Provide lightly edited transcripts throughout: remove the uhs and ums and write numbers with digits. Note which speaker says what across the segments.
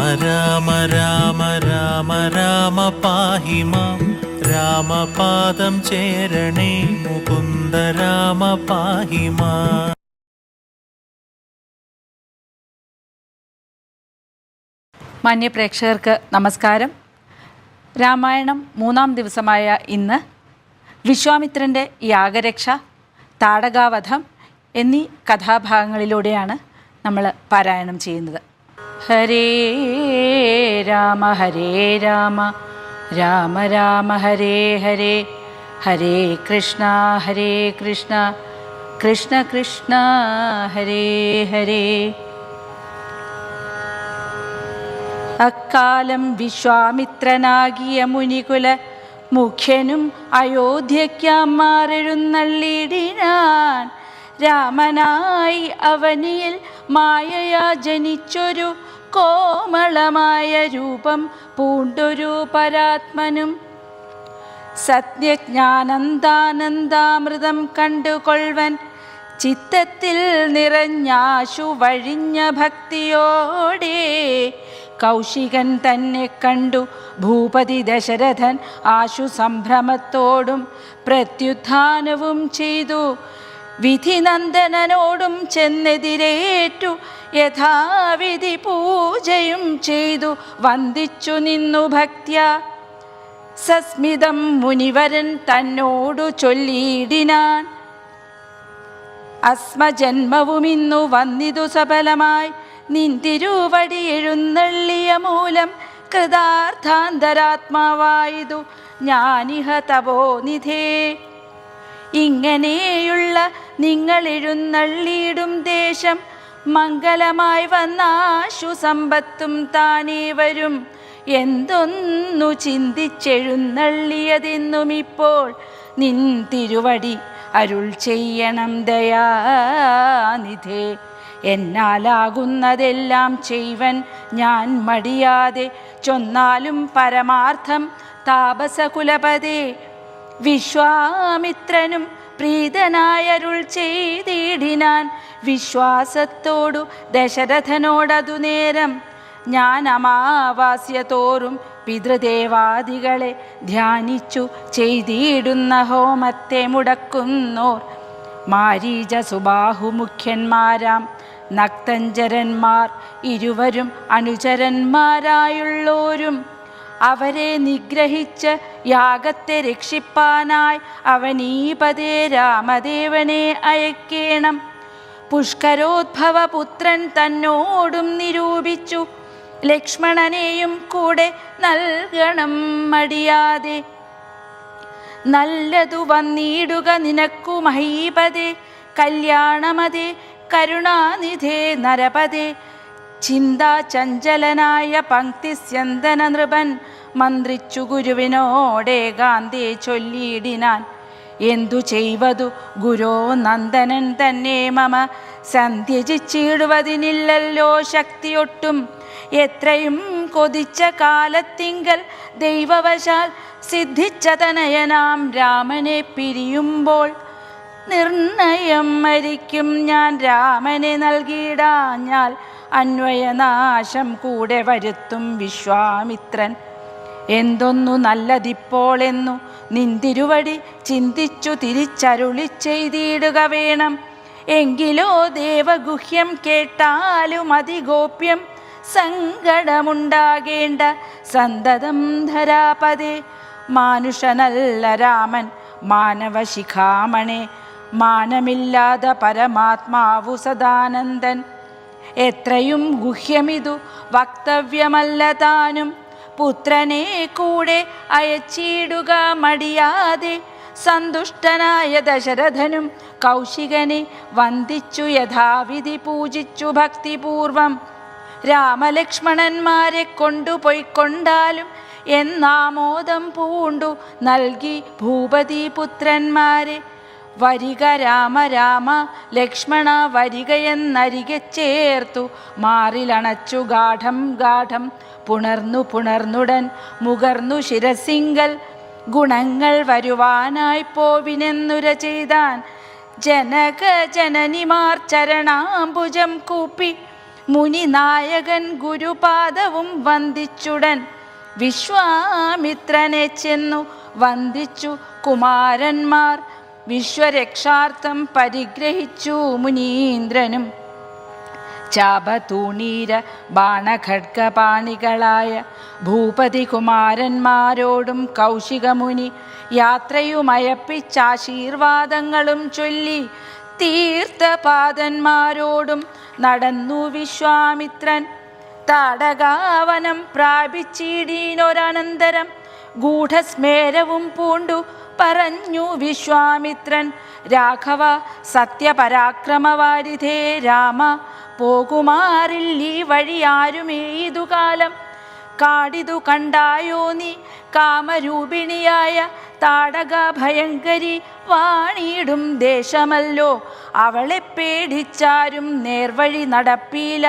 Speaker 1: രാമ രാമ രാമ രാമ പാഹി മാം രാമപാദം ചേരണേ മുകുന്ദ രാമ പാഹി മാം.
Speaker 2: മാന്യ പ്രേക്ഷകർക്ക് നമസ്കാരം. രാമായണം 3-ാം ദിവസമായ ഇന്ന് വിശ്വാമിത്രൻ്റെ യാഗരക്ഷ, താടകാവധം എന്നീ കഥാഭാഗങ്ങളിലൂടെയാണ് നമ്മൾ പാരായണം ചെയ്യുന്നത്. ഹരേ രാമ രാമ രാമ ഹരേ ഹരേ, ഹരേ കൃഷ്ണ കൃഷ്ണ കൃഷ്ണ ഹരേ ഹരേ. അക്കാലം വിശ്വാമിത്രനാകിയ മുനികുല മുഖ്യനും അയോധ്യയ്ക്കാം മാറെഴുന്നള്ളിടിനാൻ. രാമനായി അവനിയിൽ മായയാ ജനിച്ചൊരു കോമളമായ രൂപം പൂണ്ടൊരു പരാത്മനും സത്യജ്ഞാനന്ദാനന്ദാമൃതം കണ്ടുകൊള്ളുവൻ ചിത്തത്തിൽ നിറഞ്ഞാശു വഴിഞ്ഞ ഭക്തിയോടെ കൗശികൻ തന്നെ കണ്ടു ഭൂപതി ദശരഥൻ ആശു സംഭ്രമത്തോടും പ്രത്യുത്ഥാനവും ചെയ്തു. വിധിനന്ദനോടും ചെന്നെതിരേറ്റു യഥാവിധി പൂജയും ചെയ്തു വന്ദിച്ചു നിന്നു ഭക്ത്യാ. സസ്മിതം മുനിവരൻ തന്നോടു ചൊല്ലിയിടിനാൻ, അസ്മജന്മവുമിന്നു വന്നിതു സഫലമായി നിന്തിരുവടി എഴുന്നള്ളിയ മൂലം കൃതാർത്ഥാന്തരാത്മാവായതു ഞാനിഹ തപോനിധേ. ഇങ്ങനെയുള്ള നിങ്ങൾ എഴുന്നള്ളിയിടും ദേശം മംഗലമായി വന്നാശു സമ്പത്തും താനേ വരും. എന്തൊന്നു ചിന്തിച്ചെഴുന്നള്ളിയതെന്നും ഇപ്പോൾ നിൻ തിരുവടി അരുൾ ചെയ്യണം ദയാനിധേ. എന്നാലാകുന്നതെല്ലാം ചെയ്വൻ ഞാൻ മടിയാതെ, ചൊന്നാലും പരമാർത്ഥം താപസകുലപതേ. വിശ്വാമിത്രനും പ്രീതനായരുൾ ചെയ്തിടിനാൻ വിശ്വാസത്തോടു ദശരഥനോടതു നേരം. ഞാൻ അമാവാസ്യ തോറും പിതൃദേവാദികളെ ധ്യാനിച്ചു ചെയ്തിടുന്ന ഹോമത്തെ മുടക്കുന്നോർ മാരീച സുബാഹുമുഖ്യന്മാരാം നക്തഞ്ചരന്മാർ ഇരുവരും അനുചരന്മാരായുള്ളോരും അവരെ നിഗ്രഹിച്ച് യാഗത്തെ രക്ഷിപ്പാനായി അവനീപതേ രാമദേവനെ അയക്കേണം. പുഷ്കരോദ്ഭവ പുത്രൻ തന്നോടും നിരൂപിച്ചു ലക്ഷ്മണനെയും കൂടെ നൽകണം മടിയാതെ. നല്ലതു വന്നിടുക നിനക്കു മഹീപതേ, കല്യാണമതേ കരുണാനിധേ നരപതേ. ചിന്താചഞ്ചലനായ പങ്ക്തിസ്യന്തന നൃപൻ മന്ത്രിച്ചു ഗുരുവിനോടേകാന്തേ ചൊല്ലിയിടിനാൻ. എന്തു ചെയ്വതു ഗുരോ നന്ദനൻ തന്നെ മമ സന്ധ്യജിച്ചിടുവതിനില്ലല്ലോ ശക്തിയൊട്ടും. എത്രയും കൊതിച്ച കാലത്തിങ്കൽ ദൈവവശാൽ സിദ്ധിച്ച തനയനാം രാമനെ പിരിയുമ്പോൾ നിർണയം മരിക്കും ഞാൻ. രാമനെ നൽകിയിടാഞ്ഞാൽ അന്വയനാശം കൂടെ വരുത്തും വിശ്വാമിത്രൻ. എന്തൊന്നു നല്ലതിപ്പോളെന്നു നിന്തിരുവടി ചിന്തിച്ചു തിരിച്ചരുളി ചെയ്തിടുക വേണം. എങ്കിലോ ദേവഗുഹ്യം കേട്ടാലും അതിഗോപ്യം സങ്കടമുണ്ടാകേണ്ട സന്തതം ധരാപതേ. മാനുഷനല്ല രാമൻ മാനവശിഖാമണേ, മാനമില്ലാതെ പരമാത്മാവു സദാനന്ദൻ. എത്രയും ഗുഹ്യമിതു വക്തവ്യമല്ല താനും, പുത്രനെ കൂടെ അയച്ചിടുക മടിയാതെ. സന്തുഷ്ടനായ ദശരഥനും കൗശികനെ വന്ദിച്ചു യഥാവിധി പൂജിച്ചു ഭക്തിപൂർവം. രാമലക്ഷ്മണന്മാരെ കൊണ്ടുപോയിക്കൊണ്ടാലും എന്നാമോദം പൂണ്ടു നൽകി ഭൂപതി പുത്രന്മാരെ. വരിക രാമ രാമ ലക്ഷ്മണ വരികയെന്നരികെ ചേർത്തു മാറിലണച്ചു ഗാഠം ഗാഠം പുണർന്നുടൻ മുകർന്നു ശിരസിങ്കൽ. ഗുണങ്ങൾ വരുവാനായി പോവിനെന്നുര ചെയ്താൻ. ജനക ജനനിമാർ ചരണാംബുജം കൂപ്പി മുനിനായകൻ ഗുരുപാദവും വന്ദിച്ചുടൻ വിശ്വാമിത്രനെ ചെന്നു വന്ദിച്ചു കുമാരന്മാർ. വിശ്വരക്ഷാർത്ഥം പരിഗ്രഹിച്ചു മുനീന്ദ്രനും. ചാപതൂണീര ബാണഖഡ്ഗപാണികളായ ഭൂപതി കുമാരന്മാരോടും കൗശികമുനി യാത്രയുമയപ്പിച്ചാശീർവാദങ്ങളും ചൊല്ലി തീർത്ഥപാദന്മാരോടും നടന്നു വിശ്വാമിത്രൻ. താടകാവനം പ്രാപിച്ചിടീനൊരനന്തരം ഗൂഢസ്മേരവും പൂണ്ടു പറഞ്ഞു വിശ്വാമിത്രൻ. രാഘവ സത്യപരാക്രമവാരിധേ രാമ, പോകുമാറില്ലീ വഴിയാരുമേതു കാലം. കാടിതു കണ്ടായോ നീ കാമരൂപിണിയായ താടക ഭയങ്കരി വാണിയിടും ദേശമല്ലോ. അവളെ പേടിച്ചാരും നേർവഴി നടപ്പീല.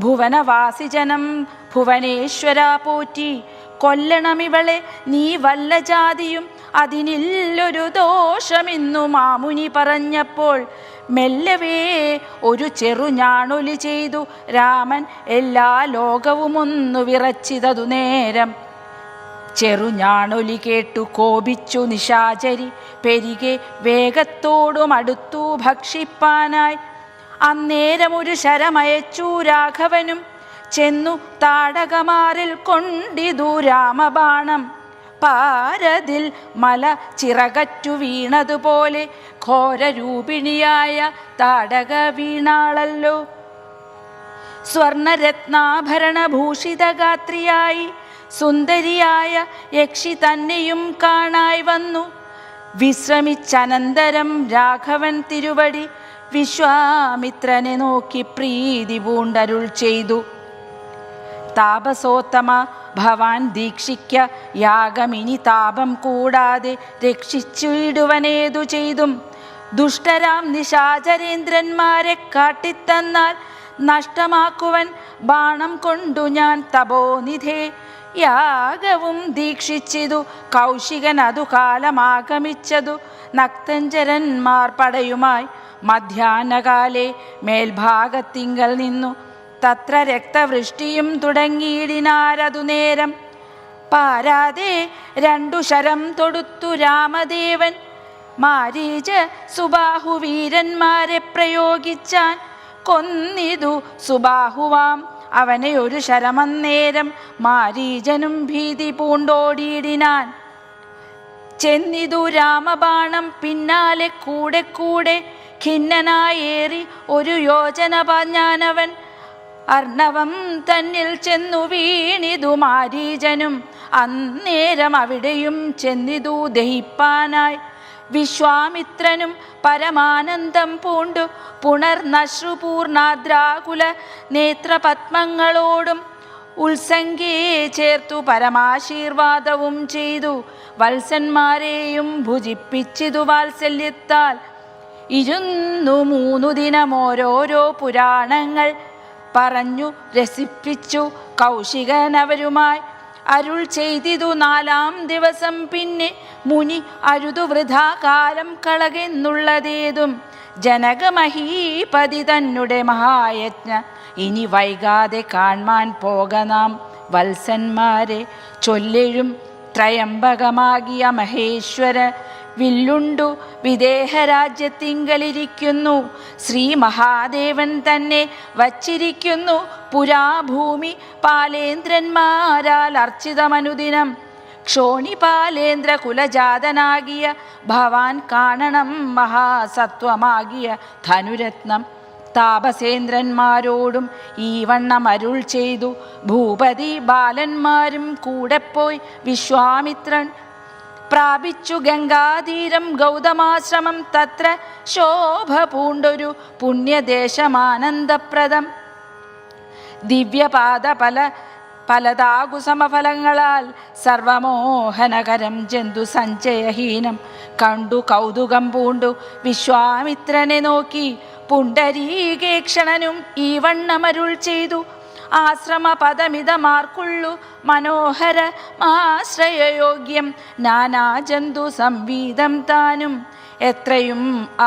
Speaker 2: ഭുവനവാസിജനം ഭുവനേശ്വര പോറ്റി കൊല്ലണമിവളെ നീ വല്ല ജാതിയും അതിനില്ലൊരു ദോഷമെന്നു മാമുനി പറഞ്ഞപ്പോൾ മെല്ലവേ ഒരു ചെറുഞാണൊലി ചെയ്തു രാമൻ. എല്ലാ ലോകവും ഒന്നു വിറച്ചിതതു നേരം. ചെറുഞാണൊലി കേട്ടു കോപിച്ചു നിശാചരി പെരികെ വേഗത്തോടും അടുത്തു ഭക്ഷിപ്പാനായി. അന്നേരം ഒരു ശരമയച്ചു രാഘവനും ചെന്നു താടകമാറിൽ കൊണ്ടിതു രാമബാണം. പാരതിൽ മല ചിറകറ്റു വീണതുപോലെ ഘോരരൂപിണിയായ താടക വീണാളല്ലോ. സ്വർണരത്നാഭരണഭൂഷിതഗാത്രിയായി സുന്ദരിയായ യക്ഷി തന്നെയും കാണായി വന്നു. വിശ്രമിച്ചനന്തരം രാഘവൻ തിരുവടി വിശ്വാമിത്രനെ നോക്കി പ്രീതി പൂണ്ടരുൾ ചെയ്തു. താപസോത്തമ ഭവാൻ ദീക്ഷിക്ക യാഗമിനി താപം കൂടാതെ രക്ഷിച്ചിടുവനേതു ചെയ്തും. ദുഷ്ടരാം നിശാചരേന്ദ്രന്മാരെ കാട്ടിത്തന്നാൽ നഷ്ടമാക്കുവൻ ബാണം കൊണ്ടു ഞാൻ തപോനിധേ. യാഗവും ദീക്ഷിച്ചിതു കൗശികൻ അതു കാലമാഗമിച്ചതു. നക്തഞ്ചരന്മാർ പടയുമായി മധ്യാഹ്നകാലേ മേൽഭാഗത്തിങ്കൽ നിന്നു. തത്ര രക്തവൃഷ്ടിയും തുടങ്ങിയിടിനാരതു നേരം. പാരാതെ രണ്ടു ശരം തൊടുത്തു രാമദേവൻ. മാരീച സുബാഹുവീരന്മാരെ പ്രയോഗിച്ചാൻ. കൊന്നിതു സുബാഹുവാം അവനെ ഒരു ശരമന്നേരം. മാരീചനും ഭീതി പൂണ്ടോടിയിടിനാൻ. ചെന്നിതു രാമബാണം പിന്നാലെ കൂടെ കൂടെ. ഖിന്നനായേറി ഒരു യോജന പാഞ്ഞാനവൻ. അർണവം തന്നിൽ ചെന്നു വീണിതു മാരീചനും. അന്നേരം അവിടെയും ചെന്നിതു ദഹിപ്പാനായി. വിശ്വാമിത്രനും പരമാനന്ദം പൂണ്ടു പുണർനശ്രുപൂർണാദ്രാകുല നേത്രപത്മങ്ങളോടും ഉത്സംഗയെ ചേർത്തു പരമാശീർവാദവും ചെയ്തു. വത്സന്മാരെയും ഭുജിപ്പിച്ചിതു വാത്സല്യത്താൽ. 23 ദിനം ഓരോരോ പുരാണങ്ങൾ പറഞ്ഞു രസിപ്പിച്ചു കൗശികനവരുമായി. അരുൾ ചെയ്തിതു 4-ാം ദിവസം പിന്നെ മുനി അരുതു വൃഥാ കാലം കളകെന്നുള്ളതേതും. ജനകമഹീപതി തന്നെ മഹായജ്ഞ ഇനി വൈകാതെ കാൺമാൻ പോകനാം വത്സന്മാരെ. ചൊല്ലെഴും ത്രയംബകമാകിയ മഹേശ്വര വില്ലുണ്ടു വിദേഹരാജ്യത്തിങ്കലിരിക്കുന്നു. ശ്രീ മഹാദേവൻ തന്നെ വച്ചിരിക്കുന്നു പുരാഭൂമി പാലേന്ദ്രന്മാരാൽ അർച്ചിതമനുദിനം. ക്ഷോണിപാലേന്ദ്ര കുലജാതനാകിയ ഭവാൻ കാണണം മഹാസത്വമാകിയ ധനുരത്നം. താപസേന്ദ്രന്മാരോടും ഈ വണ്ണം അരുൾ ചെയ്തു. ഭൂപതി ബാലന്മാരും കൂടെ പോയി വിശ്വാമിത്രൻ പ്രാപിച്ചു ഗംഗാതീരം ഗൗതമാശ്രമം. തത്ര ശോഭ പൂണ്ടൊരു പുണ്യദേശമാനന്ദപ്രദം. ദിവ്യപാദ പലതാകു സമഫലങ്ങളാൽ സർവമോഹനകരം ജന്തു സഞ്ചയഹീനം. കണ്ടു കൗതുകം പൂണ്ടു വിശ്വാമിത്രനെ നോക്കി പുണ്ടരീകേക്ഷണനും ഈ വണ്ണമരുൾ ചെയ്തു. ആശ്രമപദമിതമാർക്കുള്ളു മനോഹര ആശ്രയയോഗ്യം. നാനാജന്തു സംവീതം താനും എത്രയും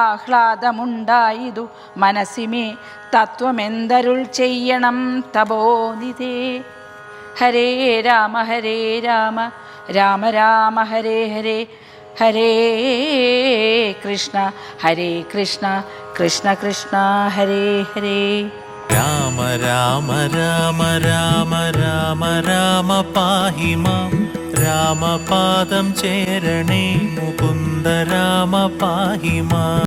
Speaker 2: ആഹ്ലാദമുണ്ടായിതു മനസ്സിമേ തത്വമെന്തരുൾ ചെയ്യണം തപോനിധേ. ഹരേ രാമ രാമ രാമ ഹരേ ഹരേ, ഹരേ കൃഷ്ണ കൃഷ്ണ കൃഷ്ണ ഹരേ ഹരേ.
Speaker 1: രാമ രാമ രാമ രാമ രാമ രാമ പാഹി മാം, രാമപാദം ചേരണേ മുകുന്ദ രാമ പാഹി മാം.